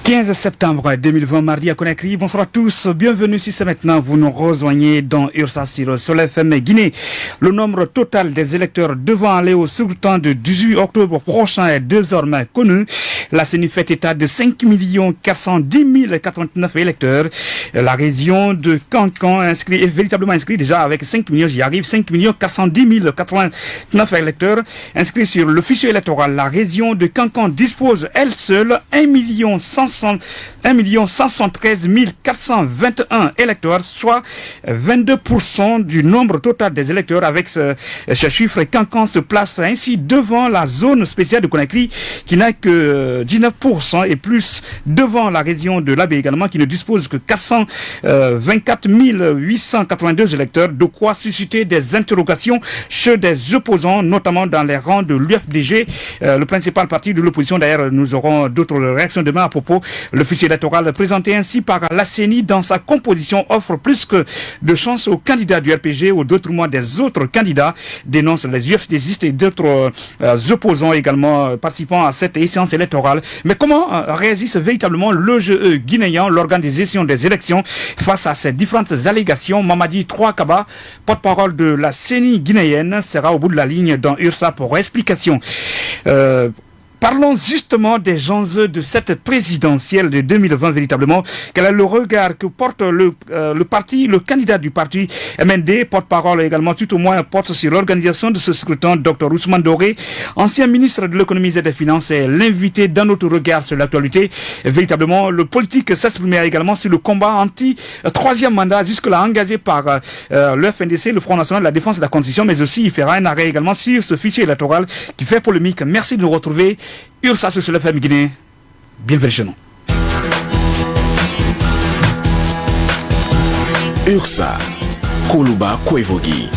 15 septembre 2020, mardi à Conakry. Bonsoir à tous, bienvenue si c'est maintenant vous nous rejoignez dans Ursa sur Soleil FM Guinée. Le nombre total des électeurs devant aller au scrutin de 18 octobre prochain est désormais connu. La CENI fait état de 5 410 089 électeurs. La région de Cancan est véritablement inscrit déjà avec 5 millions, j'y arrive, 5 410 089 électeurs inscrits sur le fichier électoral. La région de Cancan dispose elle seule 1 513 421 électeurs, soit 22% du nombre total des électeurs. Avec ce chiffre, Cancan se place ainsi devant la zone spéciale de Conakry qui n'a que 19% et plus devant la région de l'Abbé également qui ne dispose que 424 882 électeurs, de quoi susciter des interrogations chez des opposants, notamment dans les rangs de l'UFDG, le principal parti de l'opposition. D'ailleurs, nous aurons d'autres réactions demain à propos. Le fichier électoral présenté ainsi par la CENI dans sa composition offre plus que de chances aux candidats du RPG au détriment des autres candidats, dénoncent les UFDGistes et d'autres opposants également participant à cette échéance électorale. Mais comment réagissent véritablement le GE guinéen, l'organe des gestion des élections, face à ces différentes allégations? Mamadi Troakaba, porte-parole de la CENI guinéenne, sera au bout de la ligne dans Ursa pour explication. Parlons justement des enjeux de cette présidentielle de 2020 véritablement. Quel est le regard que porte le parti, le candidat du parti MND, porte-parole également, tout au moins porte sur l'organisation de ce scrutin. Dr Ousmane Doré, ancien ministre de l'économie et des finances, est l'invité dans notre regard sur l'actualité. Véritablement, le politique s'exprimera également sur le combat anti-troisième mandat jusque-là engagé par le FNDC, le Front National de la Défense et de la Constitution, mais aussi il fera un arrêt également sur ce fichier électoral qui fait polémique. Merci de nous retrouver. Ursa sur le FM Guinée, bienvenue chez nous. Ursa, Koluba Kwevogi.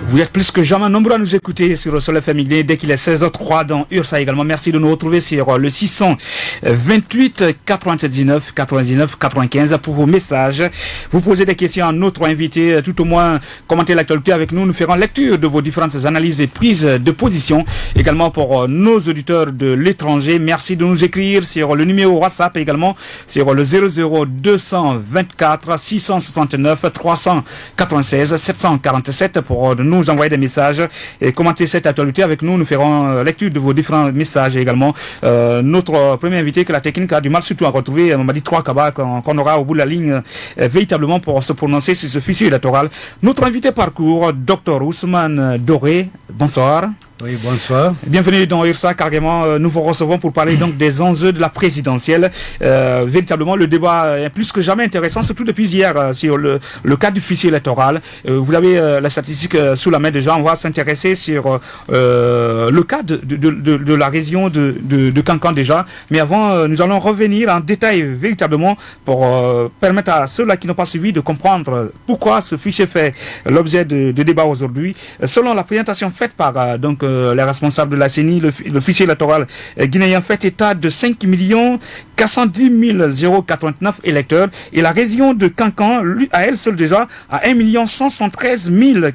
Vous êtes plus que jamais nombreux à nous écouter sur le Soleil FM Guinée dès qu'il est 16h03 dans Ursa également. Merci de nous retrouver sur le 628 99 99 95 pour vos messages. Vous posez des questions à notre invité, tout au moins commentez l'actualité avec nous. Nous ferons lecture de vos différentes analyses et prises de position. Également pour nos auditeurs de l'étranger, merci de nous écrire sur le numéro WhatsApp également sur le 00 224 669 396 747 pour nous envoyer des messages et commenter cette actualité avec nous. Nous ferons lecture de vos différents messages également. Notre premier invité que la technique a du mal surtout à retrouver, Mamadi Troakaba, qu'on aura au bout de la ligne véritablement pour se prononcer sur ce fichier électoral. Notre invité parcours, Dr Ousmane Doré. Bonsoir. Oui, bonsoir. Bienvenue dans Ursa, carrément. Nous vous recevons pour parler donc des enjeux de la présidentielle. Véritablement, le débat est plus que jamais intéressant, surtout depuis hier sur le cas du fichier électoral. Vous avez la statistique sous la main déjà. On va s'intéresser sur le cas de la région de Cancan déjà. Mais avant, nous allons revenir en détail véritablement pour permettre à ceux-là qui n'ont pas suivi de comprendre pourquoi ce fichier fait l'objet de débat aujourd'hui. Selon la présentation faite par les responsables de la CENI, le fichier électoral guinéen fait état de 5 410 089 électeurs et la région de Cancan, à elle seule déjà, a 1 513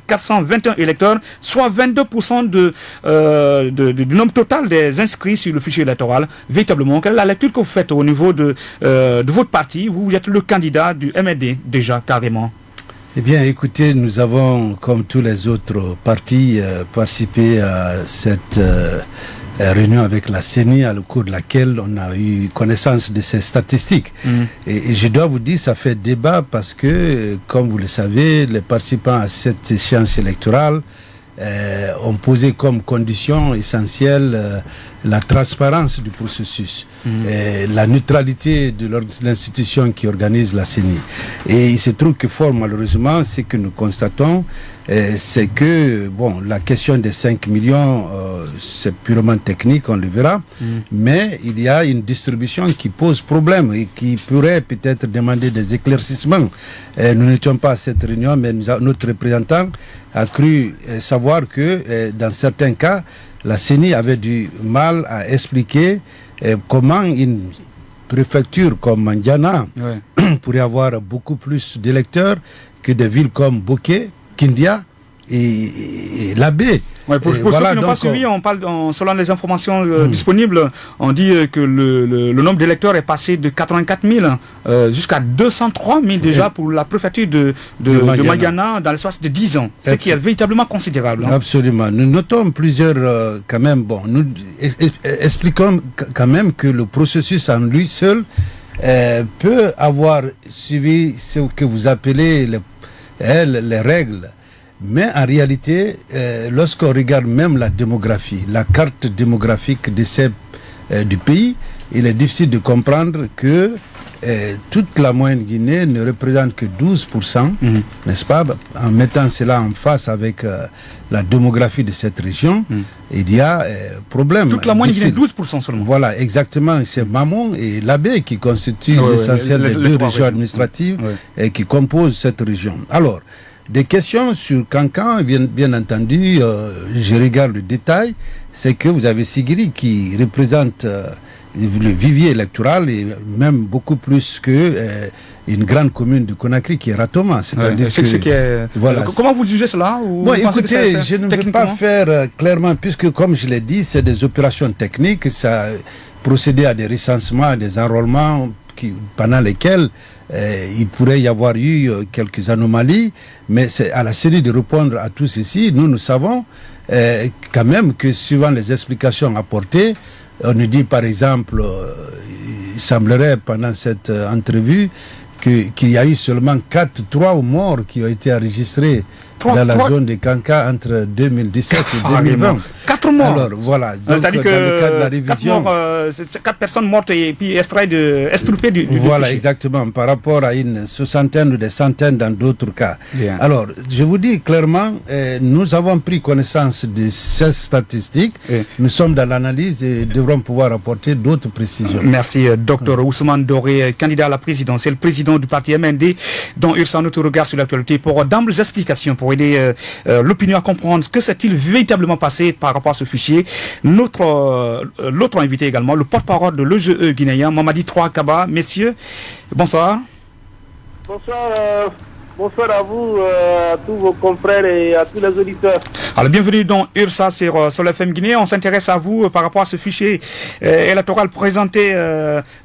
421 électeurs, soit 22% du nombre total des inscrits sur le fichier électoral. Véritablement, quelle est la lecture que vous faites au niveau de votre parti? Vous êtes le candidat du MND déjà, carrément. Eh bien, écoutez, nous avons, comme tous les autres partis, participé à cette réunion avec la CENI, au cours de laquelle on a eu connaissance de ces statistiques. Et je dois vous dire, ça fait débat parce que, comme vous le savez, les participants à cette échéance électorale ont posé comme condition essentielle la transparence du processus, la neutralité de l'institution qui organise la CENI. Et il se trouve que fort malheureusement, ce que nous constatons, c'est que bon, la question des 5 millions, c'est purement technique, on le verra, mais il y a une distribution qui pose problème et qui pourrait peut-être demander des éclaircissements. Nous n'étions pas à cette réunion, mais notre représentant a cru savoir que dans certains cas, la CENI avait du mal à expliquer comment une préfecture comme Mandiana pourrait avoir beaucoup plus d'électeurs que des villes comme Bokeh, Kindia et l'abbé. Ouais, pour ceux qui n'ont pas suivi, on parle, selon les informations disponibles, on dit que le nombre d'électeurs est passé de 84 000 jusqu'à 203 000 déjà pour la préfecture de Madiana dans l'espace de 10 ans, ce qui est véritablement considérable. Hein. Absolument. Nous notons plusieurs, quand même, nous expliquons quand même que le processus en lui seul peut avoir suivi ce que vous appelez les règles. Mais en réalité, lorsqu'on regarde même la démographie, la carte démographique du pays, il est difficile de comprendre que toute la moyenne Guinée ne représente que 12%, n'est-ce pas? En mettant cela en face avec la démographie de cette région, il y a problème. Toute la moyenne Guinée, 12% seulement. Voilà, exactement. C'est Mamon et l'Abbé qui constituent l'essentiel des deux régions administratives et qui composent cette région. Alors, des questions sur Kankan, bien entendu, je regarde le détail, c'est que vous avez Sigiri qui représente le vivier électoral et même beaucoup plus que une grande commune de Conakry qui est Ratoma. C'est-à-dire voilà. Comment vous jugez cela bon, écoutez, je ne veux pas faire clairement, puisque comme je l'ai dit, c'est des opérations techniques, ça procéder à des recensements, des enrôlements pendant lesquels il pourrait y avoir eu quelques anomalies, mais c'est à la CENI de répondre à tout ceci. Nous savons quand même que suivant les explications apportées, on nous dit par exemple, il semblerait pendant cette entrevue qu'il y a eu seulement 3 morts qui ont été enregistrés dans la zone de Kanka entre 2017 et 2020. 4 morts. Alors voilà, c'est-à-dire que le cas de la révision, 4 personnes mortes et puis extirpées du voilà, fichier. Exactement, par rapport à une soixantaine ou des centaines dans d'autres cas. Bien. Alors, je vous dis clairement, nous avons pris connaissance de ces statistiques. Nous sommes dans l'analyse et devrons pouvoir apporter d'autres précisions. Merci, Dr Ousmane Doré, candidat à la présidentielle, président du parti MND, dont Ursa notre regard sur l'actualité pour d'amples explications, pour aider l'opinion à comprendre ce que s'est-il véritablement passé par rapport à ce fichier. L'autre invité également, le porte-parole de l'EGE guinéen, Mamadi Trois Kaba. Messieurs, bonsoir. Bonsoir à vous, à tous vos confrères et à tous les auditeurs. Alors, bienvenue dans URSA sur l'FM Guinée. On s'intéresse à vous par rapport à ce fichier électoral présenté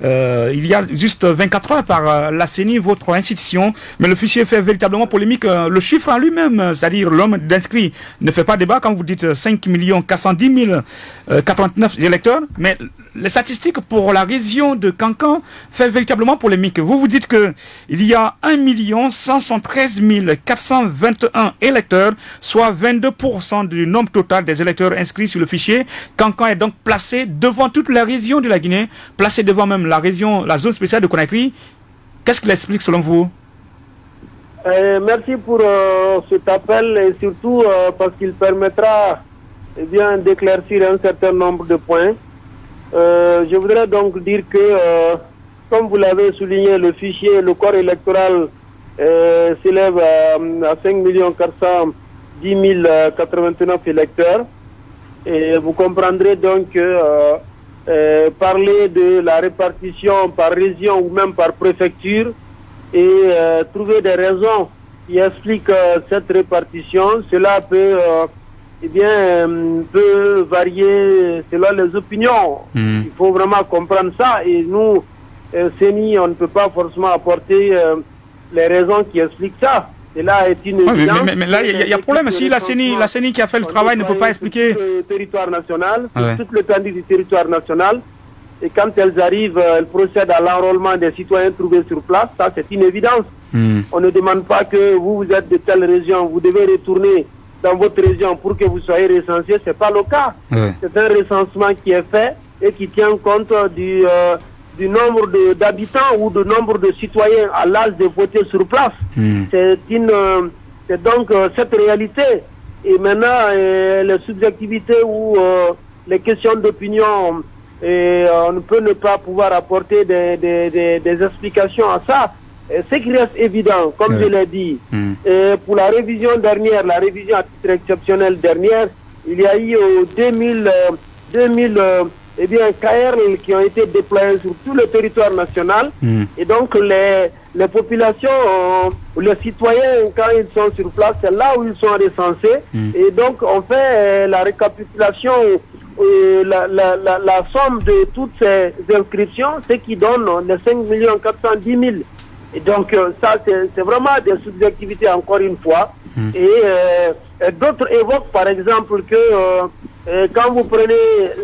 il y a juste 24 heures par la CENI, votre institution. Mais le fichier fait véritablement polémique. Le chiffre en lui-même, c'est-à-dire l'homme d'inscrit, ne fait pas débat quand vous dites 5 410 089 électeurs. Mais les statistiques pour la région de Kankan fait véritablement polémique. Vous dites qu'il y a 1 113 421 électeurs, soit 22% du nombre total des électeurs inscrits sur le fichier. Kankan est donc placé devant toute la région de la Guinée, placé devant même la zone spéciale de Conakry. Qu'est-ce qu'il explique selon vous? Merci pour cet appel et surtout parce qu'il permettra d'éclaircir un certain nombre de points. Je voudrais donc dire que, comme vous l'avez souligné, le fichier, le corps électoral s'élève à 5 410 089 électeurs. Et vous comprendrez donc que parler de la répartition par région ou même par préfecture et trouver des raisons qui expliquent cette répartition, cela peut... peut varier selon les opinions. Il faut vraiment comprendre ça. Et nous, CENI, on ne peut pas forcément apporter les raisons qui expliquent ça. Et là est une évidence. Mais là, il y a problème. Si la CENI qui a fait le travail ne peut pas expliquer... Sur le territoire national, toute l'étendue du territoire national. Et quand elles arrivent, elles procèdent à l'enrôlement des citoyens trouvés sur place. Ça, c'est une évidence. On ne demande pas que vous êtes de telle région, vous devez retourner dans votre région pour que vous soyez recensé, ce n'est pas le cas. C'est un recensement qui est fait et qui tient compte du nombre d'habitants ou du nombre de citoyens à l'âge de voter sur place. C'est donc cette réalité. Et maintenant, les subjectivités ou les questions d'opinion, on ne peut ne pas pouvoir apporter des explications à ça. Ce qui reste évident, comme je l'ai dit, pour la révision dernière, la révision à titre exceptionnel dernière, il y a eu eh bien, KRL qui ont été déployés sur tout le territoire national. Et donc, les populations, les citoyens, quand ils sont sur place, c'est là où ils sont recensés. Et donc, on fait la récapitulation, la somme de toutes ces inscriptions, ce qui donne les 5 410 000. Et donc, ça, c'est vraiment des subjectivités, encore une fois. Et d'autres évoquent, par exemple, que quand vous prenez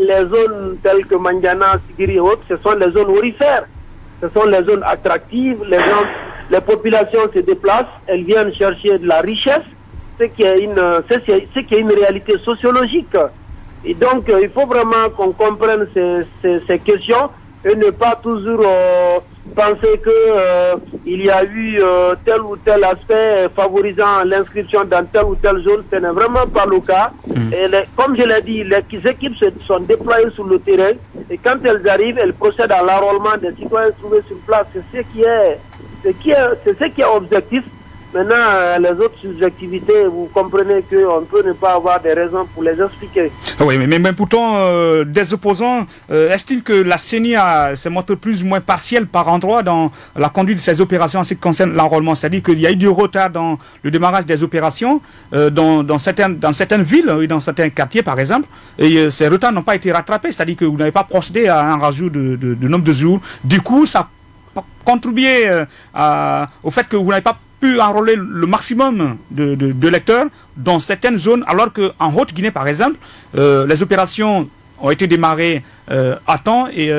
les zones telles que Mandiana, Sigiri et autres, ce sont les zones aurifères. Ce sont les zones attractives. Les populations se déplacent, elles viennent chercher de la richesse, ce qui est une réalité sociologique. Et donc, il faut vraiment qu'on comprenne ces questions et ne pas toujours penser que il y a eu tel ou tel aspect favorisant l'inscription dans telle ou telle zone. Ce n'est vraiment pas le cas. Et comme je l'ai dit, les équipes sont déployées sur le terrain et quand elles arrivent, elles procèdent à l'enrôlement des citoyens trouvés sur place. C'est ce qui est objectif. Maintenant, les autres subjectivités, vous comprenez qu'on peut ne pas avoir des raisons pour les expliquer. Oui, mais pourtant, des opposants estiment que la CENI s'est montrée plus ou moins partielle par endroit dans la conduite de ces opérations en ce qui concerne l'enrôlement. C'est-à-dire qu'il y a eu du retard dans le démarrage des opérations dans certaines villes et dans certains quartiers, par exemple. Et ces retards n'ont pas été rattrapés. C'est-à-dire que vous n'avez pas procédé à un rajout de nombre de jours. Du coup, ça a contribué au fait que vous n'avez pas pu enrôler le maximum de lecteurs dans certaines zones, alors qu'en Haute-Guinée, par exemple, les opérations ont été démarrées à temps et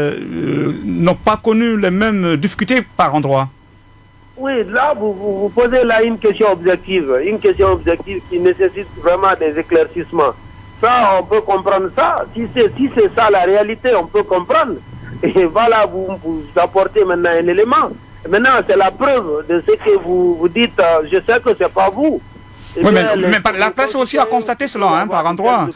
n'ont pas connu les mêmes difficultés par endroit. Oui, là, vous posez là une question objective qui nécessite vraiment des éclaircissements. Ça, on peut comprendre ça. Si c'est ça la réalité, on peut comprendre. Et voilà, vous apportez maintenant un élément. Maintenant, c'est la preuve de ce que vous dites. Je sais que c'est pas vous. Oui, mais la presse aussi a constaté cela, par endroit.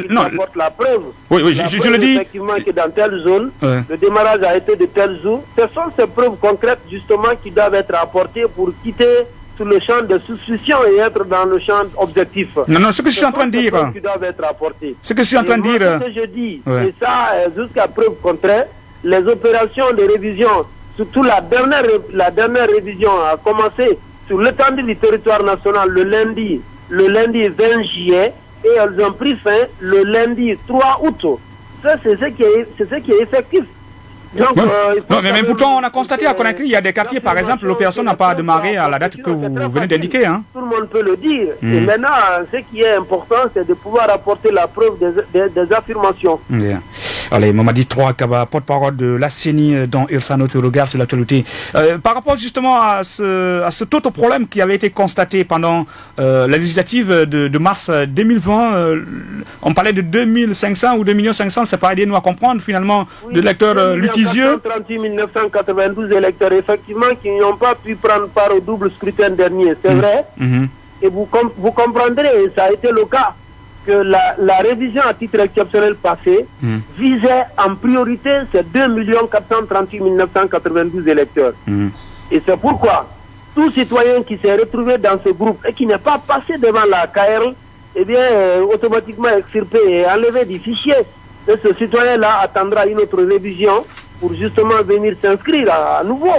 Non, apporte la preuve. Oui, je le dis. Effectivement, que dans telle zone, le démarrage a été de telle zone. Ce sont ces preuves concrètes, justement, qui doivent être apportées pour quitter sur le champ de suspicion et être dans le champ objectif. Non, ce que je suis en train de dire. Qui doivent être apportées. Ce que je suis en train de dire. Ce que je dis, et ça, jusqu'à preuve contraire, les opérations de révision, surtout la dernière révision a commencé sur l'étendue du territoire national le lundi 20 juillet et elles ont pris fin le lundi 3 août. Ça, c'est ce qui est effectif. Donc, mais pourtant, on a constaté à Conakry, il y a des quartiers, par exemple, l'opération n'a pas démarré à la date que vous venez d'indiquer. Tout le monde peut le dire. Et maintenant, ce qui est important, c'est de pouvoir apporter la preuve des affirmations. Yeah. Allez, Mamadi Trois Kaba, porte-parole de la CENI dans Irsa, notre regard sur l'actualité. Par rapport justement à cet autre problème qui avait été constaté pendant la législative de mars 2020, on parlait de 2500 ou 2 500 000, c'est pas aidé-nous à comprendre finalement, de lecteurs litigieux. 38 992 électeurs, effectivement, qui n'ont pas pu prendre part au double scrutin dernier, c'est vrai. Et vous comprendrez, ça a été le cas, que la révision à titre exceptionnel passée visait en priorité ces 2 438 992 électeurs. Et c'est pourquoi tout citoyen qui s'est retrouvé dans ce groupe et qui n'est pas passé devant la KRL, eh bien, automatiquement extirpé et enlevé du fichier. Et ce citoyen-là attendra une autre révision pour justement venir s'inscrire à nouveau.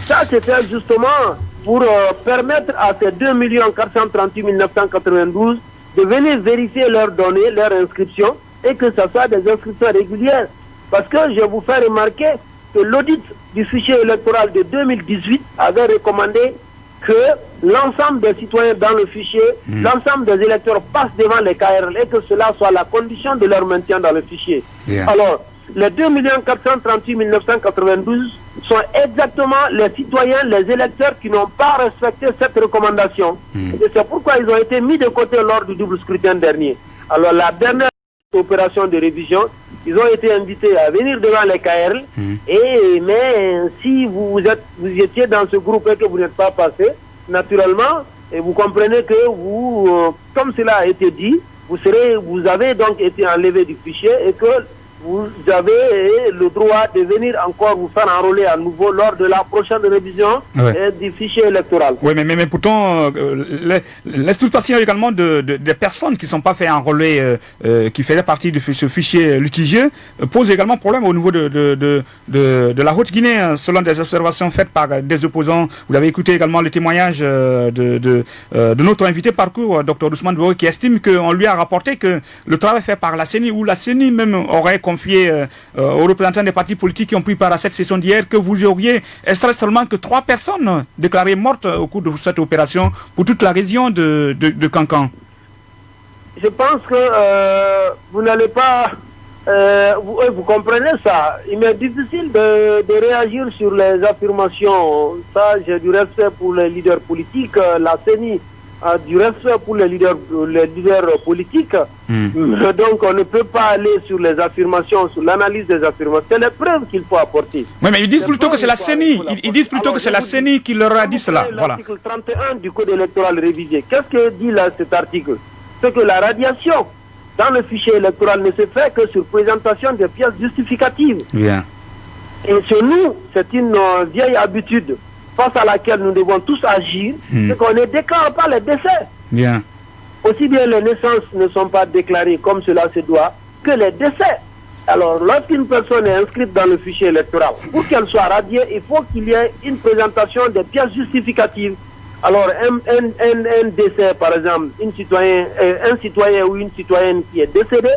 Ça, c'était justement pour permettre à ces 2 438 992 de venir vérifier leurs données, leur inscription, et que ce soit des inscriptions régulières. Parce que je vous fais remarquer que l'audit du fichier électoral de 2018 avait recommandé que l'ensemble des citoyens dans le fichier, l'ensemble des électeurs passent devant les KRL et que cela soit la condition de leur maintien dans le fichier. Alors, les 2 438 992 sont exactement les citoyens, les électeurs qui n'ont pas respecté cette recommandation. Et c'est pourquoi ils ont été mis de côté lors du double scrutin dernier. Alors la dernière opération de révision, ils ont été invités à venir devant les KRL. Mais si vous étiez dans ce groupe et que vous n'êtes pas passé, naturellement, et vous comprenez que vous, comme cela a été dit, vous avez donc été enlevé du fichier et que vous avez le droit de venir encore vous faire enrôler à nouveau lors de la prochaine révision du fichier électoral. Oui, mais pourtant, l'expulsion également des personnes qui ne sont pas fait enrôler, qui faisaient partie de ce fichier litigieux, pose également problème au niveau de la Haute-Guinée, selon des observations faites par des opposants. Vous avez écouté également le témoignage de notre invité parcours, Dr Ousmane Bouré, qui estime qu'on lui a rapporté que le travail fait par la CENI, ou la CENI même aurait confié aux représentants des partis politiques qui ont pris part à cette session d'hier, que vous auriez extrait seulement que 3 personnes déclarées mortes au cours de cette opération pour toute la région de Kankan. Je pense que vous n'allez pas... vous comprenez ça. Il m'est difficile de réagir sur les affirmations. Ça, j'ai du respect pour les leaders politiques. La CENI a du respect pour les leaders politiques. Donc, on ne peut pas aller sur les affirmations, sur l'analyse des affirmations. C'est les preuves qu'il faut apporter. Oui, mais ils disent plutôt que c'est la CENI. Ils disent plutôt que c'est la CENI qui leur a dit cela. Voilà. L'article 31 du Code électoral révisé. Qu'est-ce que dit là cet article? C'est que la radiation dans le fichier électoral ne se fait que sur présentation des pièces justificatives. Bien. Et chez nous, c'est une vieille habitude face à laquelle nous devons tous agir, c'est qu'on ne déclare pas les décès. Bien. Aussi bien les naissances ne sont pas déclarées comme cela se doit, que les décès. Alors, lorsqu'une personne est inscrite dans le fichier électoral, pour qu'elle soit radiée, il faut qu'il y ait une présentation des pièces justificatives. Alors, un décès, par exemple, un citoyen ou une citoyenne qui est décédée,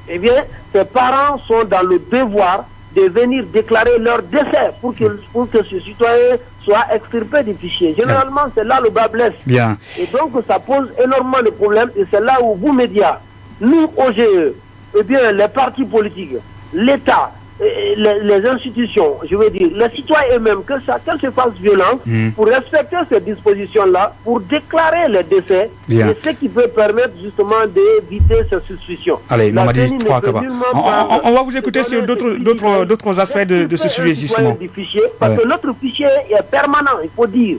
eh bien, ses parents sont dans le devoir de venir déclarer leur décès pour que ce citoyen soit extirpé du fichier. Généralement, c'est là le bas blesse. Bien. Et donc, ça pose énormément de problèmes. Et c'est là où vous, médias, nous, OGE, eh bien, les partis politiques, l'État, les institutions, je veux dire, les citoyens eux-mêmes, qu'elles se fassent violence pour respecter ces dispositions-là, pour déclarer les décès, et ce qui peut permettre justement d'éviter ces suspicions. Allez, Mamadi 3 Kaba. On va vous écouter sur d'autres aspects de ce sujet, justement. Du fichier, parce que notre fichier est permanent, il faut dire.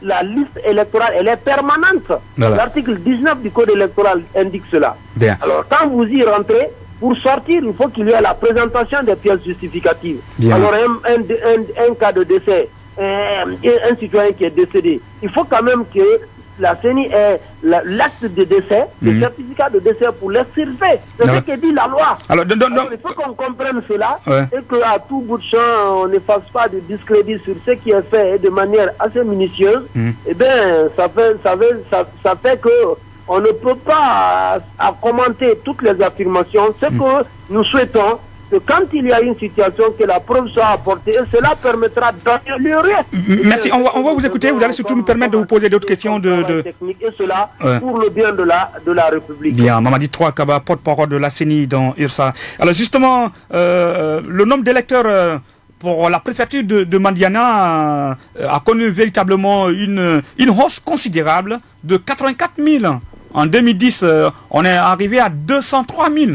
La liste électorale, elle est permanente. L'article 19 du Code électoral indique cela. Bien. Alors, quand vous y rentrez, pour sortir, il faut qu'il y ait la présentation des pièces justificatives. Bien. Alors, un cas de décès, un citoyen qui est décédé, il faut quand même que la CENI ait l'acte de décès, le certificat de décès pour l'extirper. C'est ce que dit la loi. Alors, il faut qu'on comprenne cela et qu'à tout bout de champ, on ne fasse pas de discrédit sur ce qui est fait de manière assez minutieuse. Eh bien, ça fait que on ne peut pas commenter toutes les affirmations. Ce que nous souhaitons, que quand il y a une situation, que la preuve soit apportée, et cela permettra d'améliorer. Merci, on va vous écouter. Vous allez surtout nous permettre de vous poser d'autres questions technique, et cela pour le bien de la République. Bien, Mamadi 3 Kaba, porte-parole de la CENI dans URSA. Alors justement, le nombre d'électeurs pour la préfecture de Mandiana a connu véritablement une hausse considérable de 84 000. En 2010, on est arrivé à 203 000.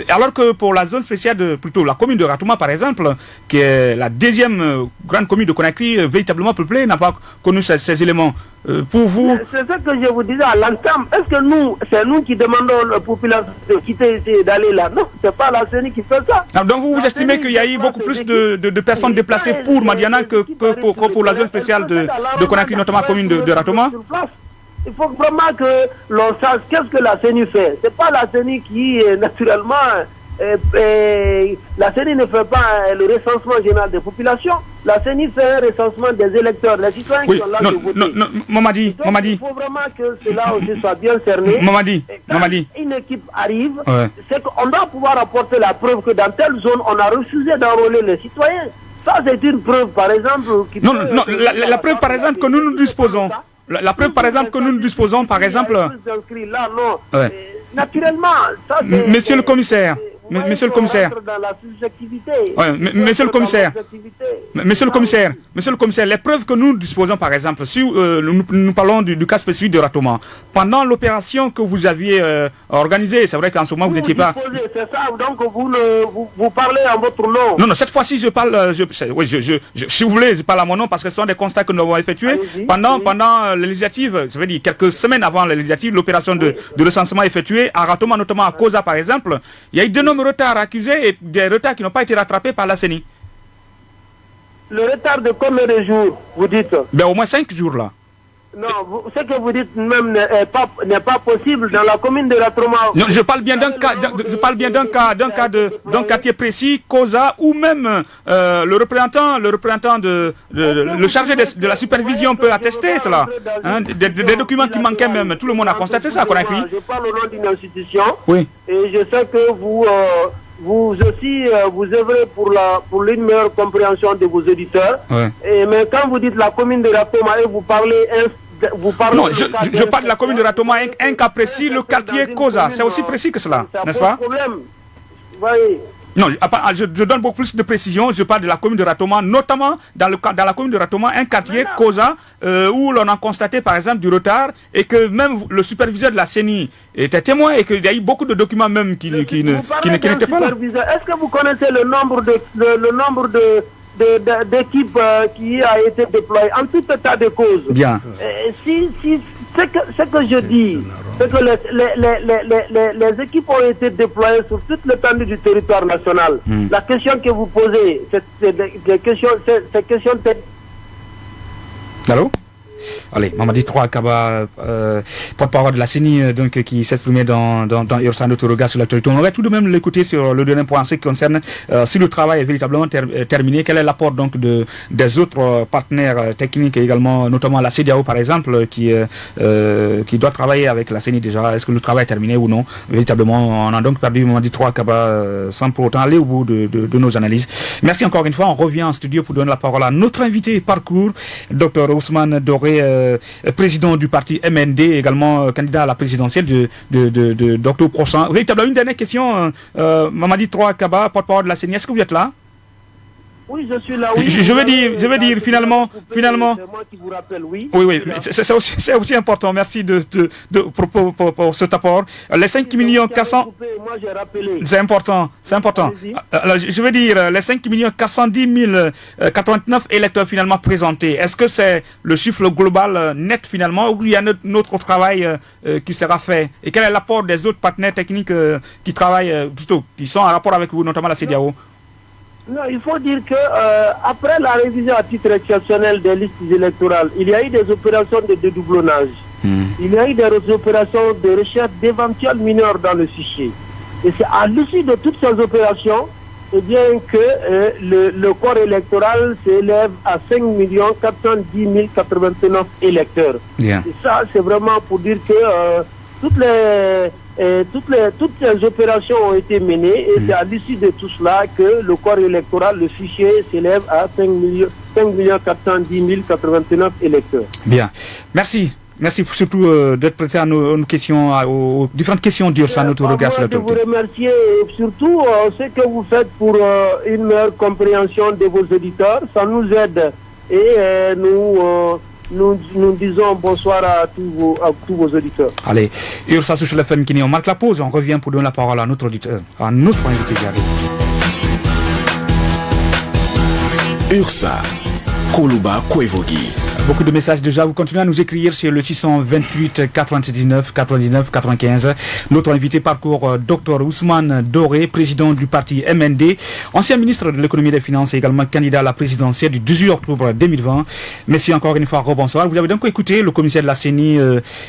Alors que pour la zone spéciale, plutôt la commune de Ratouma par exemple, qui est la deuxième grande commune de Conakry, véritablement peuplée, n'a pas connu ces éléments. Pour vous... C'est ce que je vous disais à l'entame. Est-ce que c'est nous qui demandons à la population de quitter ici et d'aller là? Non, c'est pas la CENI qui fait ça. Alors, donc vous estimez qu'il y a eu beaucoup plus de personnes déplacées pour Mandiana que pour la zone spéciale de Conakry, notamment la commune de Ratouma? Il faut vraiment que l'on sache qu'est-ce que la CENI fait. C'est pas la CENI qui, naturellement, la CENI ne fait pas le recensement général des populations. La CENI fait un recensement des électeurs, les citoyens qui sont là de voter. Non, Mamadi. Il faut vraiment que cela aussi soit bien cerné. Mamadi. Une équipe arrive, c'est qu'on doit pouvoir apporter la preuve que dans telle zone, on a refusé d'enrôler les citoyens. Ça, c'est une preuve, par exemple... La preuve, par exemple, que nous disposons... La preuve, par exemple, que nous disposons, par exemple... Là, non. Naturellement, ça, Monsieur le commissaire, Monsieur le commissaire. Monsieur le commissaire, les preuves que nous disposons, par exemple, si nous parlons du cas spécifique de Ratouma, pendant l'opération que vous aviez organisée, c'est vrai qu'en ce moment vous n'étiez pas... C'est ça, donc vous parlez en votre nom. Non, cette fois-ci je parle, si vous voulez, je parle à mon nom parce que ce sont des constats que nous avons effectués pendant les législatives, je veux dire quelques semaines avant les législatives, l'opération de recensement effectuée à Ratouma, notamment à Koza par exemple, il y a eu de nombreux mêmes retards accusés et des retards qui n'ont pas été rattrapés par la CENI. Le retard de combien de jours, vous dites? Ben, au moins 5 jours là. Non, ce que vous dites même n'est pas possible dans la commune de Ratroma. Non, je parle bien d'un quartier précis, COSA, ou même le représentant le chargé de la supervision peut attester cela. Hein, des documents qui manquaient même, tout le monde a constaté ça, Conakry. Je parle au nom d'une institution. Oui. Et je sais que vous aussi, vous œuvrez pour une meilleure compréhension de vos auditeurs. Ouais. Mais quand vous dites la commune de Ratoma, vous parlez... Non, je parle de la commune de Ratoma, un cas précis, le quartier COSA. C'est aussi précis que cela, n'est-ce pas? Non, je donne beaucoup plus de précision. Je parle de la commune de Ratoma, notamment dans la commune de Ratoma, un quartier COSA où l'on a constaté par exemple du retard et que même le superviseur de la CENI était témoin et qu'il y a eu beaucoup de documents même qui n'étaient pas là. Est-ce que vous connaissez le nombre d'équipes qui a été déployées en tout état de cause? Bien. Ce que je dis, c'est que les équipes ont été déployées sur toute l'étendue du territoire national. La question que vous posez, c'est question. Allô? Allez, Mamadi Trois Kaba, porte-parole de la CENI, donc, qui s'exprimait dans Ursa Notoruga sur l'actualité. On aurait tout de même l'écouter sur le dernier point en ce qui concerne si le travail est véritablement terminé. Quel est l'apport donc des autres partenaires techniques et également, notamment la CEDEAO par exemple, qui doit travailler avec la CENI déjà. Est-ce que le travail est terminé ou non? Véritablement, on a donc perdu Mamadi Trois Kaba sans pour autant aller au bout de nos analyses. Merci encore une fois. On revient en studio pour donner la parole à notre invité parcours, Dr Ousmane Doré, président du parti MND, également candidat à la présidentielle d'octobre prochain. Véritablement, une dernière question, Mamadi Trois Kaba, porte-parole de la CENI, est-ce que vous êtes là? Oui, je suis là, oui. Je veux dire, finalement... C'est moi qui vous rappelle, oui. Oui, c'est aussi important. Merci pour cet apport. Les 5 millions 400... Moi, j'ai rappelé. C'est important. Alors, je veux dire, les 5 410 089 électeurs finalement présentés, est-ce que c'est le chiffre global net finalement ou il y a notre travail qui sera fait? Et quel est l'apport des autres partenaires techniques qui travaillent, plutôt, qui sont en rapport avec vous, notamment la CEDEAO? Non, il faut dire que après la révision à titre exceptionnel des listes électorales, il y a eu des opérations de dédoublonnage. Il y a eu des opérations de recherche d'éventuels mineurs dans le fichier. Et c'est à l'issue de toutes ces opérations que le corps électoral s'élève à 5 410 089 électeurs. Yeah. Et ça, c'est vraiment pour dire que toutes ces opérations ont été menées et c'est à l'issue de tout cela que le corps électoral, le fichier, s'élève à 5 410 089 électeurs. Bien. Merci. Merci surtout d'être prêté à nos questions, aux différentes questions d'Ursa Notoruga sur l'actualité. Je vous remercie et surtout ce que vous faites pour une meilleure compréhension de vos auditeurs. Ça nous aide et nous disons bonsoir à tous vos auditeurs. Allez, Ursa sur le FM Kini, on marque la pause, on revient pour donner la parole à notre auditeur, à notre invité qui arrive. Ursa, Koluba Kwevogi. Beaucoup de messages déjà, vous continuez à nous écrire sur le 628 99 99 95. Notre invité parcours Dr Ousmane Doré, président du parti MND, ancien ministre de l'économie et des finances et également candidat à la présidentielle du 18 octobre 2020. Merci encore une fois, rebonsoir. Vous avez donc écouté le commissaire de la CENI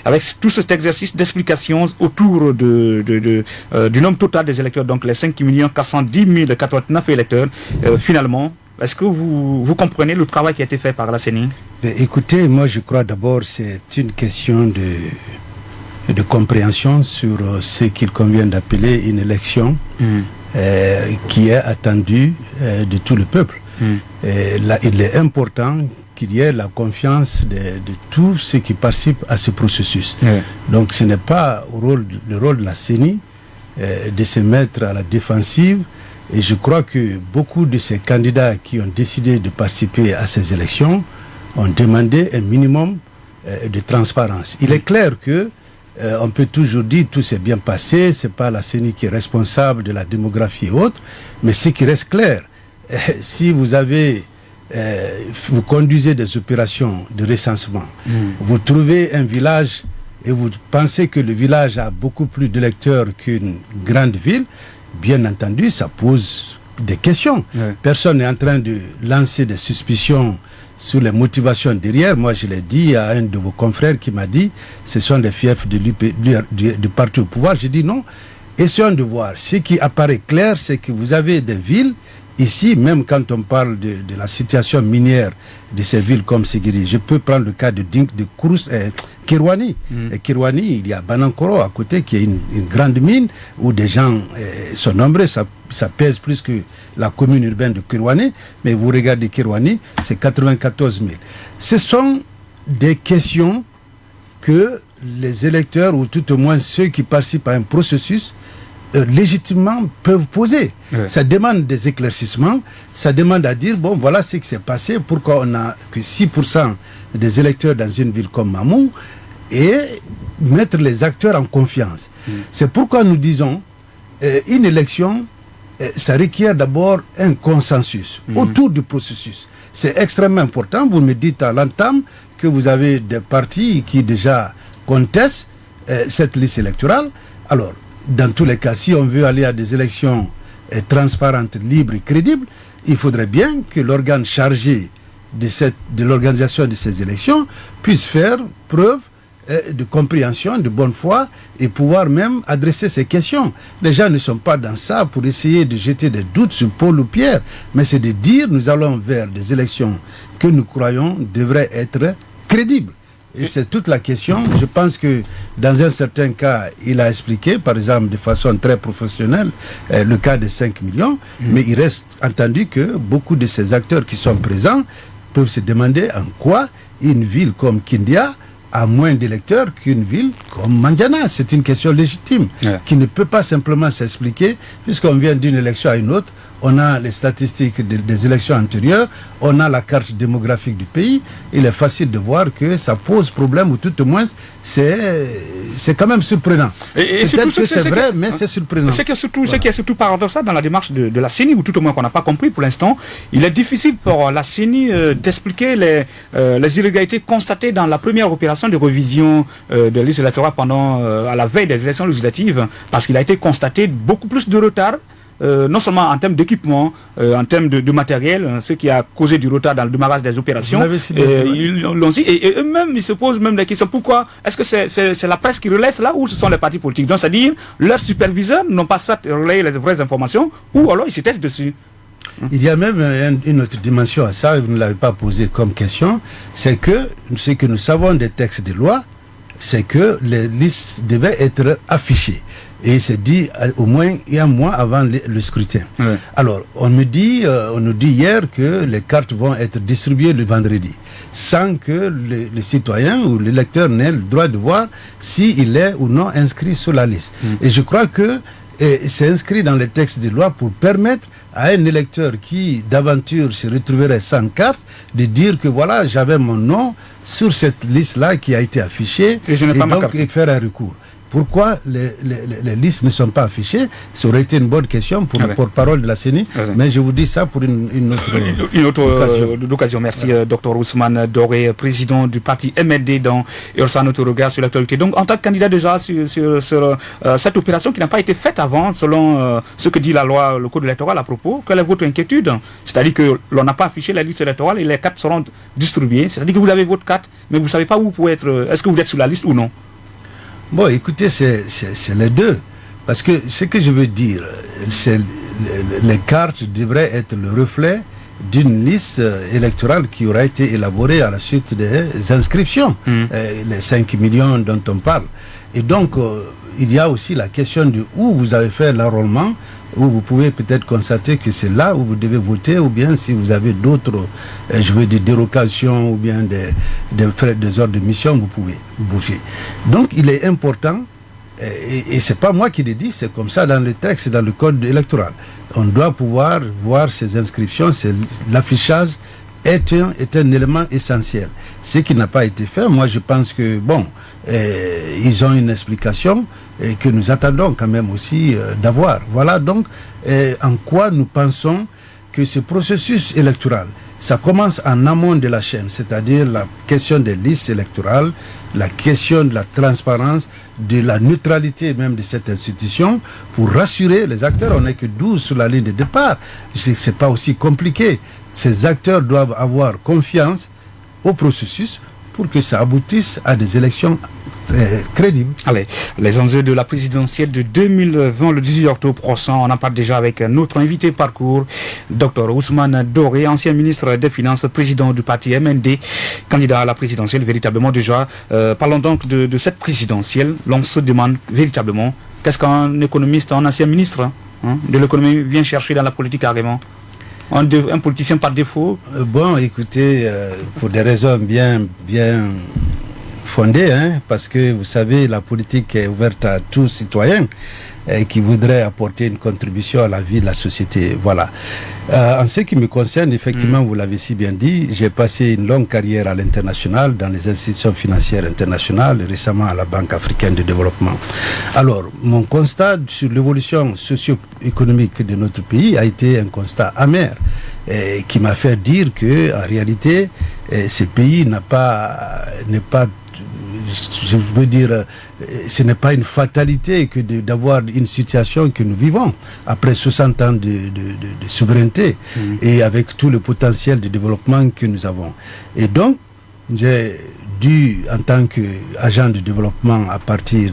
avec tout cet exercice d'explication autour du nombre total des électeurs, donc les 5 410 089 électeurs finalement. Est-ce que vous comprenez le travail qui a été fait par la CENI? Écoutez, moi je crois d'abord c'est une question de compréhension sur ce qu'il convient d'appeler une élection qui est attendue de tout le peuple. Là, il est important qu'il y ait la confiance de tous ceux qui participent à ce processus. Donc ce n'est pas le rôle de la CENI de se mettre à la défensive. Et je crois que beaucoup de ces candidats qui ont décidé de participer à ces élections ont demandé un minimum de transparence. Il est clair que on peut toujours dire tout s'est bien passé, c'est pas la CENI qui est responsable de la démographie et autres, mais ce qui reste clair, si vous conduisez des opérations de recensement, vous trouvez un village et vous pensez que le village a beaucoup plus d'électeurs qu'une grande ville, bien entendu, ça pose des questions. Ouais. Personne n'est en train de lancer des suspicions sur les motivations derrière. Moi, je l'ai dit à un de vos confrères qui m'a dit ce sont des fiefs du parti au pouvoir. J'ai dit non. Essayons de voir. Ce qui apparaît clair, c'est que vous avez des villes, ici, même quand on parle de la situation minière de ces villes comme Séguiri, je peux prendre le cas de Kourous et Kirwani. Et Kirwani, il y a Banankoro à côté qui est une grande mine où des gens sont nombreux, ça pèse plus que la commune urbaine de Kirwani, mais vous regardez Kirwani, c'est 94 000. Ce sont des questions que les électeurs, ou tout au moins ceux qui participent à un processus, légitimement peuvent poser. Ouais. Ça demande des éclaircissements, ça demande à dire, bon, voilà ce qui s'est passé, pourquoi on n'a que 6% des électeurs dans une ville comme Mamou, et mettre les acteurs en confiance. C'est pourquoi nous disons, une élection, ça requiert d'abord un consensus autour du processus. C'est extrêmement important. Vous me dites à l'entame que vous avez des partis qui déjà contestent cette liste électorale. Alors, dans tous les cas, si on veut aller à des élections transparentes, libres et crédibles, il faudrait bien que l'organe chargé de l'organisation de ces élections puisse faire preuve de compréhension, de bonne foi et pouvoir même adresser ces questions. Les gens ne sont pas dans ça pour essayer de jeter des doutes sur Paul ou Pierre, mais c'est de dire nous allons vers des élections que nous croyons devraient être crédibles. Et c'est toute la question. Je pense que dans un certain cas, il a expliqué, par exemple, de façon très professionnelle, le cas des 5 millions, mais il reste entendu que beaucoup de ces acteurs qui sont présents peuvent se demander en quoi une ville comme Kindia a moins d'électeurs qu'une ville comme Mandiana. C'est une question légitime qui ne peut pas simplement s'expliquer puisqu'on vient d'une élection à une autre. On a les statistiques des élections antérieures, on a la carte démographique du pays. Il est facile de voir que ça pose problème, ou tout au moins c'est quand même surprenant. Et peut-être que c'est vrai, mais c'est surprenant. Ce qui est surtout paradoxal dans la démarche de la CENI, ou tout au moins qu'on n'a pas compris pour l'instant, il est difficile pour la CENI d'expliquer les irrégularités constatées dans la première opération de révision de liste électorale à la veille des élections législatives, parce qu'il a été constaté beaucoup plus de retard. Non seulement en termes d'équipement, en termes de matériel, ce qui a causé du retard dans le démarrage des opérations. Ils l'ont dit, et eux-mêmes, ils se posent même des questions. Pourquoi? Est-ce que c'est la presse qui relaie cela ou ce sont les partis politiques? Donc, c'est-à-dire, leurs superviseurs n'ont pas ça relayé les vraies informations, ou alors ils se testent dessus. Il y a même une autre dimension à ça, vous ne l'avez pas posé comme question, c'est que ce que nous savons des textes de loi, c'est que les listes devaient être affichées. Et c'est dit au moins un mois avant le scrutin. Ouais. Alors, on nous dit hier que les cartes vont être distribuées le vendredi, sans que le citoyen ou l'électeur n'ait le droit de voir s'il est ou non inscrit sur la liste. Et je crois que c'est inscrit dans les textes de loi pour permettre à un électeur qui d'aventure se retrouverait sans carte de dire que voilà, j'avais mon nom sur cette liste-là qui a été affichée et donc faire un recours. Pourquoi les listes ne sont pas affichées? Ça aurait été une bonne question pour le porte-parole de la CENI, mais je vous dis ça pour une autre occasion. Merci, Dr Ousmane Doré, président du parti MLD dans Ursa, notre regard sur l'actualité. Donc, en tant que candidat déjà sur cette opération qui n'a pas été faite avant, selon ce que dit la loi, le code électoral à propos, quelle est votre inquiétude? C'est-à-dire que l'on n'a pas affiché la liste électorale et les cartes seront distribuées. C'est-à-dire que vous avez votre carte, mais vous ne savez pas où vous pouvez être. Est-ce que vous êtes sur la liste ou non? Bon, écoutez, c'est les deux. Parce que ce que je veux dire, c'est les cartes devraient être le reflet d'une liste électorale qui aura été élaborée à la suite des inscriptions, les 5 millions dont on parle. Et donc, il y a aussi la question de où vous avez fait l'enrôlement, où vous pouvez peut-être constater que c'est là où vous devez voter, ou bien si vous avez d'autres, des dérogations ou bien des ordres de mission, vous pouvez bouger. Donc il est important, et c'est pas moi qui le dis, c'est comme ça dans le texte, dans le code électoral. On doit pouvoir voir ces inscriptions, l'affichage est un élément essentiel. Ce qui n'a pas été fait, moi je pense que, bon, ils ont une explication et que nous attendons quand même aussi d'avoir. Voilà donc en quoi nous pensons que ce processus électoral, ça commence en amont de la chaîne, c'est-à-dire la question des listes électorales, la question de la transparence, de la neutralité même de cette institution, pour rassurer les acteurs. On n'est que 12 sur la ligne de départ. C'est pas aussi compliqué. Ces acteurs doivent avoir confiance au processus pour que ça aboutisse à des élections crédibles. Allez, les enjeux de la présidentielle de 2020, le 18 octobre prochain, on en parle déjà avec notre invité parcours, Dr Ousmane Doré, ancien ministre des Finances, président du parti MND, candidat à la présidentielle, véritablement déjà. Parlons donc de cette présidentielle. L'on se demande véritablement, qu'est-ce qu'un économiste, un ancien ministre de l'économie vient chercher dans la politique carrément? Un politicien par défaut? Bon, écoutez, pour des raisons bien fondées, parce que vous savez, la politique est ouverte à tout citoyen qui voudrait apporter une contribution à la vie de la société. Voilà. En ce qui me concerne, effectivement, vous l'avez si bien dit, j'ai passé une longue carrière à l'international, dans les institutions financières internationales, récemment à la Banque africaine de développement. Alors, mon constat sur l'évolution socio-économique de notre pays a été un constat amer, qui m'a fait dire que, en réalité, ce pays n'est pas, je veux dire, ce n'est pas une fatalité que d'avoir une situation que nous vivons après 60 ans de souveraineté et avec tout le potentiel de développement que nous avons. Et donc, j'ai dû, en tant qu'agent de développement, à partir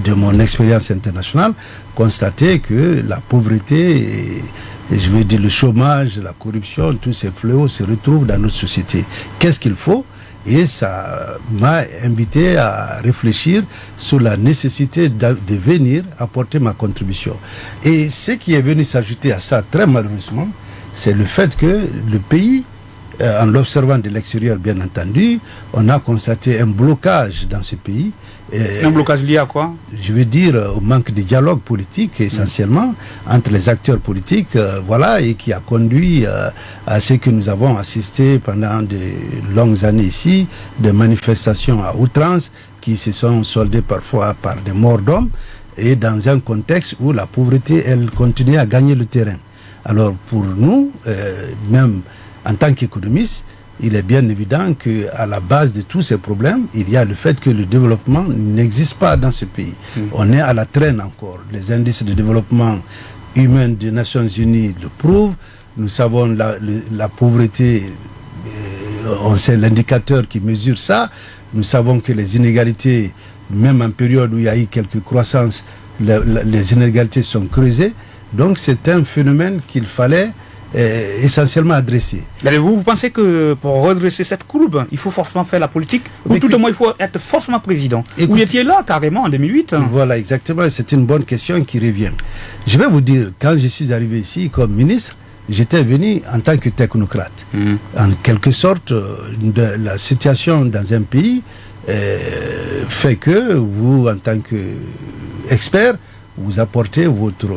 de mon expérience internationale, constater que la pauvreté et je veux dire le chômage, la corruption, tous ces fléaux se retrouvent dans notre société. Qu'est-ce qu'il faut? Et ça m'a invité à réfléchir sur la nécessité de venir apporter ma contribution. Et ce qui est venu s'ajouter à ça, très malheureusement, c'est le fait que le pays, en l'observant de l'extérieur bien entendu, on a constaté un blocage dans ce pays. Un blocage lié à quoi? Je veux dire au manque de dialogue politique essentiellement entre les acteurs politiques, voilà, et qui a conduit à ce que nous avons assisté pendant de longues années ici, des manifestations à outrance qui se sont soldées parfois par des morts d'hommes, et dans un contexte où la pauvreté, elle continue à gagner le terrain. Alors pour nous, même en tant qu'économistes, il est bien évident qu'à la base de tous ces problèmes, il y a le fait que le développement n'existe pas dans ce pays. On est à la traîne encore. Les indices de développement humain des Nations Unies le prouvent. Nous savons la pauvreté, on sait l'indicateur qui mesure ça. Nous savons que les inégalités, même en période où il y a eu quelques croissances, les inégalités sont creusées. Donc c'est un phénomène qu'il fallait essentiellement adressé. Vous pensez que pour redresser cette courbe, il faut forcément faire la politique, ou tout au moins il faut être forcément président? Vous étiez là carrément en 2008. Voilà, exactement, c'est une bonne question qui revient. Je vais vous dire, quand je suis arrivé ici comme ministre, j'étais venu en tant que technocrate. En quelque sorte, la situation dans un pays fait que vous, en tant qu'expert, vous apportez votre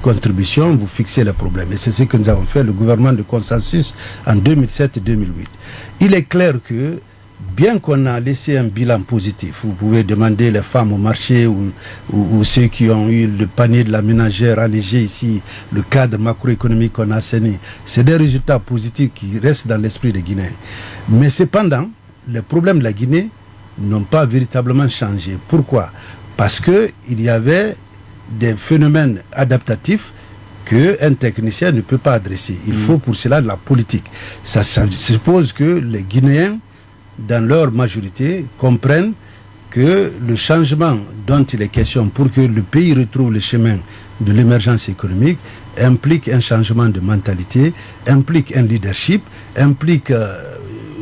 contribution, vous fixez les problèmes. Et c'est ce que nous avons fait, le gouvernement de consensus, en 2007 et 2008. Il est clair que, bien qu'on a laissé un bilan positif, vous pouvez demander les femmes au marché ou ceux qui ont eu le panier de la ménagère allégé ici, le cadre macroéconomique qu'on a assaini, c'est des résultats positifs qui restent dans l'esprit des Guinéens. Mais cependant, les problèmes de la Guinée n'ont pas véritablement changé. Pourquoi? Parce qu'il y avait des phénomènes adaptatifs qu'un technicien ne peut pas adresser. Il faut pour cela de la politique. Ça suppose que les Guinéens, dans leur majorité, comprennent que le changement dont il est question pour que le pays retrouve le chemin de l'émergence économique implique un changement de mentalité, implique un leadership, implique,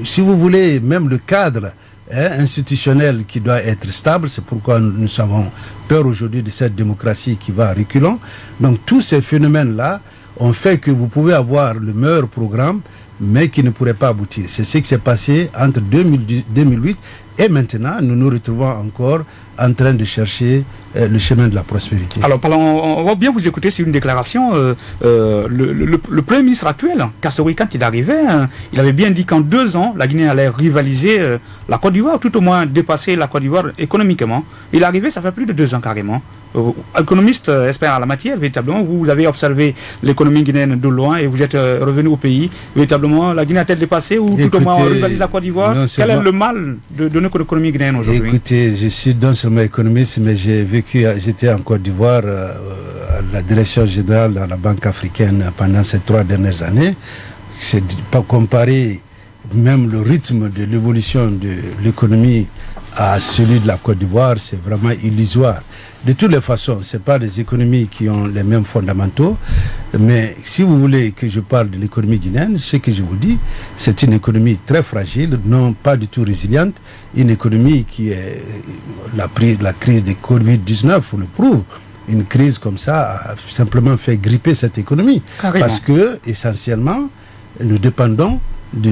si vous voulez, même le cadre institutionnel qui doit être stable. C'est pourquoi nous avons peur aujourd'hui de cette démocratie qui va à reculons. Donc tous ces phénomènes-là ont fait que vous pouvez avoir le meilleur programme, mais qui ne pourrait pas aboutir. C'est ce qui s'est passé entre 2008 et maintenant. Nous nous retrouvons encore en train de chercher le chemin de la prospérité. Alors, on va bien vous écouter sur une déclaration. Le Premier ministre actuel, Kassory, quand il arrivait, il avait bien dit qu'en 2 ans, la Guinée allait rivaliser la Côte d'Ivoire, tout au moins dépasser la Côte d'Ivoire économiquement. Il est arrivé, ça fait plus de 2 ans carrément. Économiste, expert en la matière, véritablement, vous avez observé l'économie guinéenne de loin et vous êtes revenu au pays. Véritablement, la Guinée a-t-elle dépassé ou tout au moins rivalise la Côte d'Ivoire? Quel est le mal de donner que l'économie guinéenne aujourd'hui? Écoutez, je suis non seulement économiste, mais j'étais en Côte d'Ivoire à la direction générale de la Banque africaine pendant ces 3 dernières années. C'est pas comparer même le rythme de l'évolution de l'économie à celui de la Côte d'Ivoire, c'est vraiment illusoire. De toutes les façons, ce n'est pas des économies qui ont les mêmes fondamentaux, mais si vous voulez que je parle de l'économie guinéenne, ce que je vous dis, c'est une économie très fragile, non pas du tout résiliente, une économie qui est la crise de Covid-19 vous le prouve. Une crise comme ça a simplement fait gripper cette économie. Carrément. Parce que, essentiellement, nous dépendons de